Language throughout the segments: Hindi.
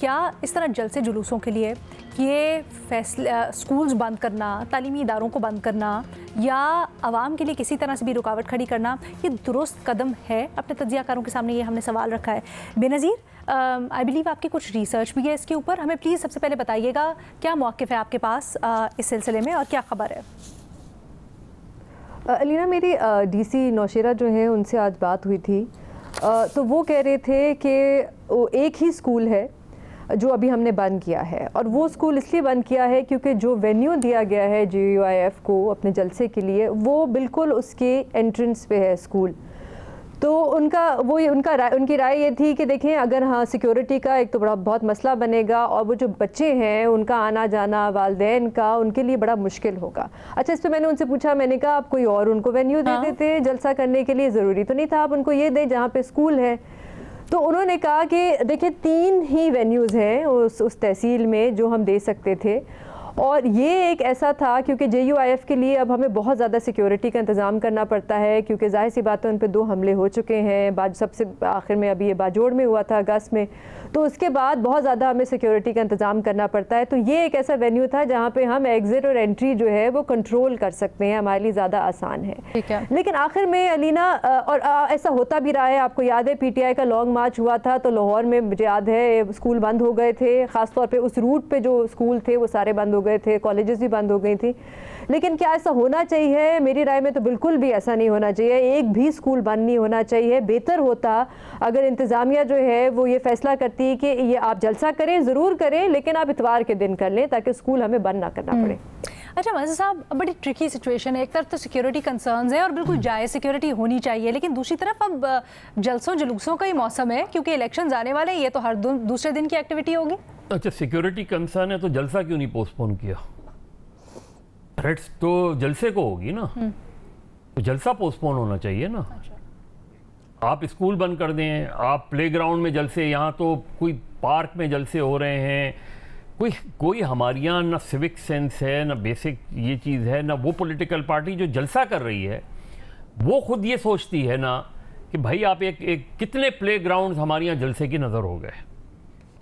क्या इस तरह जलसे जुलूसों के लिए ये फैसला स्कूल्स बंद करना, तालीमी इदारों को बंद करना या आवाम के लिए किसी तरह से भी रुकावट खड़ी करना, ये दुरुस्त कदम है? अपने तज्ज़ियाकारों के सामने ये हमने सवाल रखा है। बेनज़ीर, आई बिलीव आपकी कुछ रिसर्च भी है इसके ऊपर, हमें प्लीज़ सबसे पहले बताइएगा क्या मौक़िफ़ है आपके पास इस सिलसिले में और क्या ख़बर है? अलीना, मेरी डीसी नौशेरा जो है उनसे आज बात हुई थी, तो वो कह रहे थे कि एक ही स्कूल है जो अभी हमने बंद किया है, और वो स्कूल इसलिए बंद किया है क्योंकि जो वेन्यू दिया गया है JUIF को अपने जलसे के लिए, वो बिल्कुल उसके एंट्रेंस पे है स्कूल। तो उनकी राय ये थी कि देखें, अगर हाँ सिक्योरिटी का एक तो बहुत मसला बनेगा, और वो जो बच्चे हैं उनका आना जाना, वालिदैन का, उनके लिए बड़ा मुश्किल होगा। अच्छा, इस पर मैंने उनसे पूछा, मैंने कहा आप कोई और उनको वेन्यू दे देते जलसा करने के लिए, ज़रूरी तो नहीं था आप उनको ये दें जहाँ पे स्कूल है। तो उन्होंने कहा कि देखिए 3 ही वेन्यूज़ हैं उस तहसील में जो हम दे सकते थे, और ये एक ऐसा था क्योंकि JUIF के लिए अब हमें बहुत ज़्यादा सिक्योरिटी का इंतज़ाम करना पड़ता है, क्योंकि जाहिर सी बात है उन पे 2 हमले हो चुके हैं। सबसे आखिर में अभी ये बाजोड़ में हुआ था अगस्त में, तो उसके बाद बहुत ज़्यादा हमें सिक्योरिटी का इंतज़ाम करना पड़ता है। तो ये एक ऐसा वेन्यू था जहाँ पे हम एग्ज़िट और एंट्री जो है वो कंट्रोल कर सकते हैं, हमारे लिए ज़्यादा आसान है। लेकिन आखिर में अलीना, और ऐसा होता भी रहा है, आपको याद है PTI का लॉन्ग मार्च हुआ था, तो लाहौर में मुझे याद है स्कूल बंद हो गए थे, ख़ासतौर पर उस रूट पर जो स्कूल थे वो सारे बंद हो गए थे, कॉलेजेस भी बंद हो गई थी। लेकिन क्या ऐसा होना चाहिए? मेरी राय में तो बिल्कुल भी ऐसा नहीं होना चाहिए, एक भी स्कूल बंद नहीं होना चाहिए। बेहतर होता अगर इंतज़ामिया जो है वो ये फैसला करती कि ये आप जलसा करें, ज़रूर करें, लेकिन आप इतवार के दिन कर लें ताकि स्कूल हमें बंद ना करना पड़े। अच्छा मज़हर साहब, बड़ी ट्रिकी सिचुएशन है। एक तरफ तो सिक्योरिटी कंसर्न्स है और बिल्कुल जायज़ सिक्योरिटी होनी चाहिए, लेकिन दूसरी तरफ अब जलसों जुलूसों का ही मौसम है क्योंकि इलेक्शंस आने वाले हैं, ये तो हर दूसरे दिन की एक्टिविटी होगी। अच्छा, सिक्योरिटी कंसर्न है तो जलसा क्यों नहीं पोस्टपोन किया? थ्रेट्स तो जलसे को होगी ना, तो जलसा पोस्टपोन होना चाहिए ना। आप स्कूल बंद कर दें, आप प्लेग्राउंड में जलसे, यहाँ तो कोई पार्क में जलसे हो रहे हैं, कोई हमारे यहाँ ना सिविक सेंस है, ना बेसिक ये चीज़ है, ना वो पॉलिटिकल पार्टी जो जलसा कर रही है वो खुद ये सोचती है ना कि भाई आप एक कितने प्लेग्राउंड हमारे यहाँ जलसे की नज़र हो गए,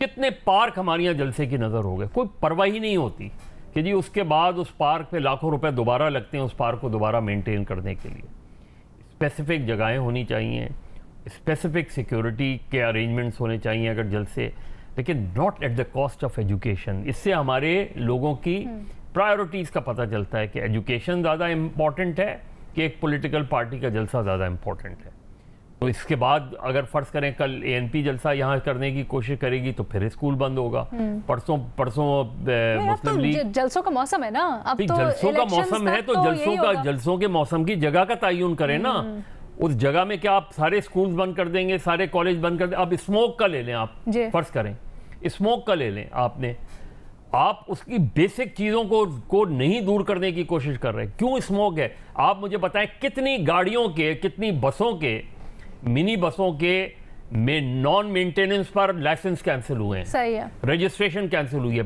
कितने पार्क हमारे यहाँ जलसे की नज़र हो गए। कोई परवाह ही नहीं होती कि जी उसके बाद उस पार्क पे लाखों रुपए दोबारा लगते हैं उस पार्क को दोबारा मेंटेन करने के लिए। स्पेसिफिक जगहें होनी चाहिए, स्पेसिफिक सिक्योरिटी के अरेंजमेंट्स होने चाहिए अगर जलसे, लेकिन not at the cost of education. इससे हमारे लोगों की प्रायोरिटीज़ का पता चलता है कि एजुकेशन ज़्यादा इम्पॉर्टेंट है कि एक पॉलिटिकल पार्टी का जलसा ज़्यादा इम्पॉर्टेंट है। तो इसके बाद अगर फ़र्ज़ करें कल ANP जलसा यहाँ करने की कोशिश करेगी तो फिर स्कूल बंद होगा। परसों मुस्लिम लीग, जलसों का मौसम है ना, अब तो जलसों का मौसम है तो जलसों के मौसम की जगह का तयन करें ना। उस जगह में क्या आप सारे स्कूल्स बंद कर देंगे, सारे कॉलेज बंद कर देंगे? अब स्मोक का ले लें, आप फ़र्ज़ करें स्मोक का ले लें, आप उसकी बेसिक चीज़ों को नहीं दूर करने की कोशिश कर रहे हैं। क्यों स्मोक है? आप मुझे बताएं कितनी गाड़ियों के, कितनी बसों के, मिनी बसों के में नॉन मेंटेनेंस पर लाइसेंस कैंसिल हुए हैं, सही है, रजिस्ट्रेशन कैंसिल हुई है।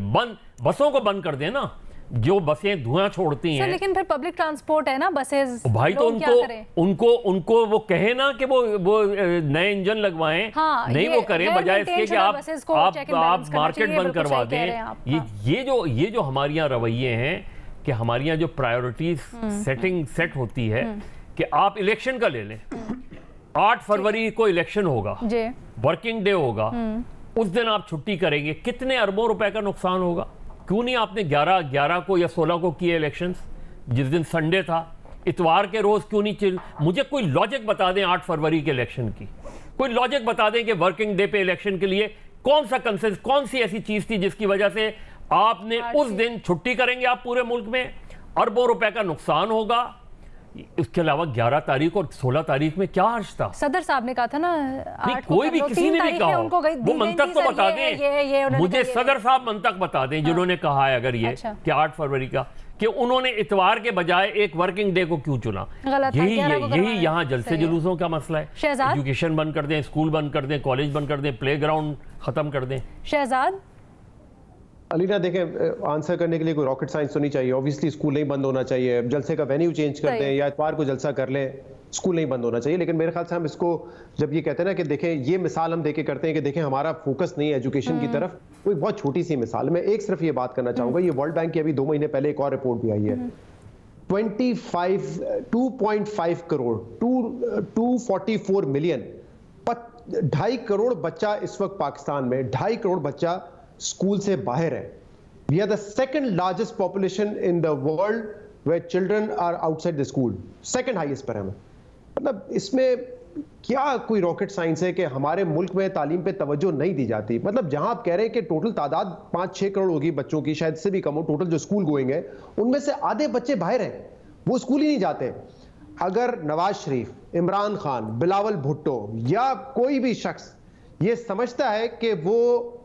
बसों को बंद कर दें ना, जो बसें धुआं छोड़ती हैं। लेकिन फिर पब्लिक ट्रांसपोर्ट है ना, बसेस भाई, तो उनको कहे ना कि वो नए इंजन लगवाएं। हाँ, नहीं वो करें, बजाय इसके कि आप मार्केट बंद करवा दें। ये जो हमारे यहाँ रवैये हैं कि हमारे यहाँ जो प्रायोरिटीज सेट होती है कि आप इलेक्शन का ले लें, 8 फरवरी को इलेक्शन होगा, वर्किंग डे होगा, उस दिन आप छुट्टी करेंगे, कितने अरबों रुपए का नुकसान होगा? क्यों नहीं आपने 11 को या 16 को किए इलेक्शंस, जिस दिन संडे था? इतवार के रोज क्यों नहीं मुझे कोई लॉजिक बता दें 8 फरवरी के इलेक्शन की, कोई लॉजिक बता दें कि वर्किंग डे पे इलेक्शन के लिए कौन सा कंसेंस, कौन सी ऐसी चीज थी जिसकी वजह से आपने उस दिन छुट्टी करेंगे? आप पूरे मुल्क में अरबों रुपए का नुकसान होगा। इसके अलावा 11 तारीख और 16 तारीख में क्या हर्ष था? सदर साहब ने कहा था ना, कोई भी किसी ने नहीं कहा, वो मंतक तो बता दें मुझे, सदर साहब मंतक बता दें जिन्होंने कहा है अगर ये कि 8 फरवरी का, कि उन्होंने इतवार के बजाय एक वर्किंग डे को क्यों चुना? यही यहाँ जलसे जुलूसों का मसला है। एजुकेशन बंद कर दें, स्कूल बंद कर दें, कॉलेज बंद कर दें, प्ले ग्राउंड खत्म कर दें। शहजाद अलीना, देखें, आंसर करने के लिए कोई रॉकेट साइंस तो नहीं चाहिए। ऑब्वियसली स्कूल नहीं बंद होना चाहिए, जलसे का वेन्यू चेंज कर दें या इतवार को जलसा कर लें, स्कूल नहीं बंद होना चाहिए। लेकिन मेरे ख्याल से हम इसको जब ये कहते हैं ना कि देखें, ये मिसाल हम देके करते हैं कि देखें हमारा फोकस नहीं है एजुकेशन की तरफ, कोई बहुत छोटी सी मिसाल। मैं एक सिर्फ ये बात करना चाहूंगा, ये वर्ल्ड बैंक की अभी 2 महीने पहले एक और रिपोर्ट भी आई है। 2.5 करोड़ 244 मिलियन 2.5 करोड़ बच्चा इस वक्त पाकिस्तान में 2.5 करोड़ बच्चा स्कूल से बाहर है। We are the second largest population in the world where children are outside the school, second highest पर है। मतलब इसमें क्या कोई रॉकेट साइंस है कि हमारे मुल्क में तालीम पे तवज्जो नहीं दी जाती? मतलब जहां आप कह रहे हैं कि टोटल तादाद 5-6 करोड़ होगी बच्चों की, शायद से भी कम हो टोटल जो स्कूल गोइंग है, उनमें से आधे बच्चे बाहर हैं, वो स्कूल ही नहीं जाते। अगर नवाज शरीफ, इमरान खान, बिलावल भुट्टो या कोई भी शख्स ये समझता है कि वो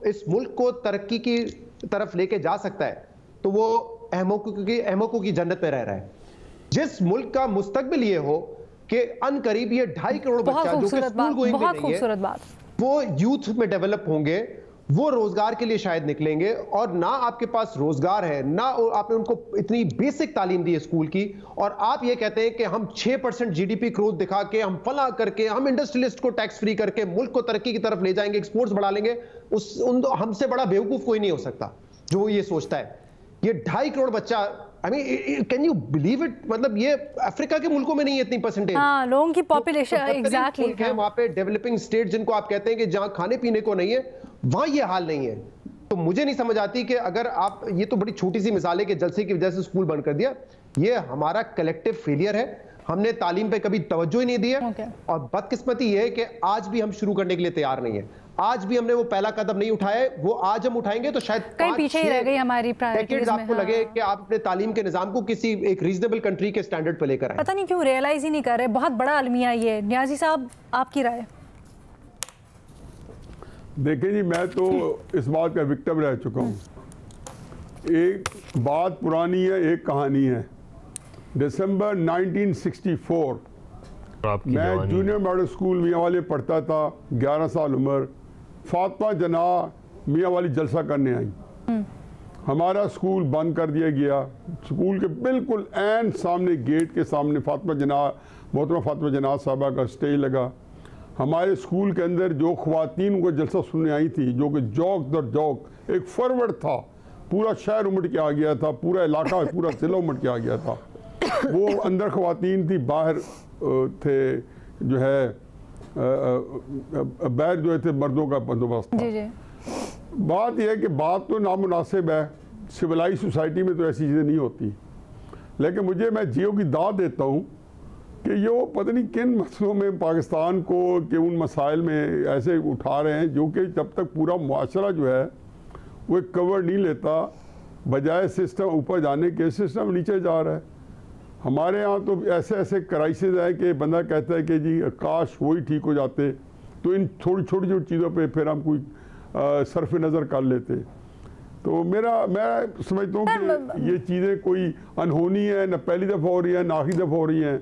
इस मुल्क को तरक्की की तरफ लेके जा सकता है, तो वो अहमकों की जन्नत में रह रहा है। जिस मुल्क का मुस्तकबिल ये हो कि अनकरीब ये 2.5 करोड़ बच्चा जो कि स्कूल गोइंग भी नहीं है, वो यूथ में डेवलप होंगे, वो रोजगार के लिए शायद निकलेंगे, और ना आपके पास रोजगार है, ना आपने उनको इतनी बेसिक तालीम दी है स्कूल की, और आप ये कहते हैं कि हम 6% जीडीपी ग्रोथ दिखा के, हम फला करके, हम इंडस्ट्रियलिस्ट को टैक्स फ्री करके मुल्क को तरक्की की तरफ ले जाएंगे, एक्सपोर्ट्स बढ़ा लेंगे। हमसे बड़ा बेवकूफ कोई नहीं हो सकता जो ये सोचता है। ये 2.5 करोड़ बच्चा, I mean can you believe it? मतलब ये अफ्रीका के मुल्कों में नहीं है इतनी परसेंटेज। हाँ, लोगों की पॉपुलेशन एग्जैक्टली है वहां पे डेवलपिंग स्टेट जिनको आप कहते हैं कि जहां खाने पीने को नहीं है, वहां ये हाल नहीं है। तो मुझे नहीं समझ आती कि अगर आप, ये तो बड़ी छोटी सी मिसाल है कि जलसे की वजह से स्कूल बंद कर दिया, ये हमारा कलेक्टिव फेलियर है। हमने तालीम पे कभी तवज्जो ही नहीं दी है। और बदकिस्मती ये है कि आज भी हम शुरू करने के लिए तैयार नहीं है। आज भी हमने वो पहला कदम नहीं उठाया है। वो आज हम उठाएंगे तो शायद कहीं पीछे ही रह गई हमारी प्रायोरिटीज में। आपको लगे कि आप अपने तालीम के निजाम को किसी एक रीजनेबल कंट्री के स्टैंडर्ड पर लेकर आए। पता नहीं क्यों रियलाइज ही नहीं कर रहे। बहुत बड़ा अलमिया ये। न्याजी साहब, आपकी राय? देखिए जी, मैं तो इस बात का विक्टिम रह चुका हूँ। एक बात पुरानी है, एक कहानी है। दिसंबर 1964 मैं जूनियर मॉडल स्कूल मियांवाली पढ़ता था, 11 साल उम्र। फातिमा जना मियांवाली जलसा करने आई। हमारा स्कूल बंद कर दिया गया। स्कूल के बिल्कुल ऐन सामने, गेट के सामने मोहतरमा फातिमा जना साहबा का स्टेज लगा। हमारे स्कूल के अंदर जो ख्वातीन को जलसा सुनने आई थी, जो कि जौक दर जौक एक फॉरवर्ड था, पूरा शहर उमड़ के आ गया था, पूरा इलाका, पूरा जिला उमड़ के आ गया था। वो अंदर ख्वातीन थी, बाहर थे जो है बाहर जो थे मर्दों का बंदोबस्त था। बात यह है कि बात तो नामुनासिब है, सिविलाइज सोसाइटी में तो ऐसी चीज़ें नहीं होती। लेकिन मैं जियो की दाद देता हूँ कि ये वो पता नहीं किन मसलों में पाकिस्तान को कि उन मसाइल में ऐसे उठा रहे हैं जो कि जब तक पूरा मुआशरा जो है वो कवर नहीं लेता, बजाय सिस्टम ऊपर जाने के सिस्टम नीचे जा रहा है। हमारे यहाँ तो ऐसे ऐसे क्राइसिस है कि बंदा कहता है कि जी काश वही ठीक हो जाते, तो इन छोटी छोटी चीज़ों पे फिर हम कोई सरफ नज़र कर लेते। तो मैं समझता हूँ कि ये चीज़ें कोई अनहोनी है, न पहली दफ़ा हो रही है, न आखिरी दफ़ा हो रही हैं।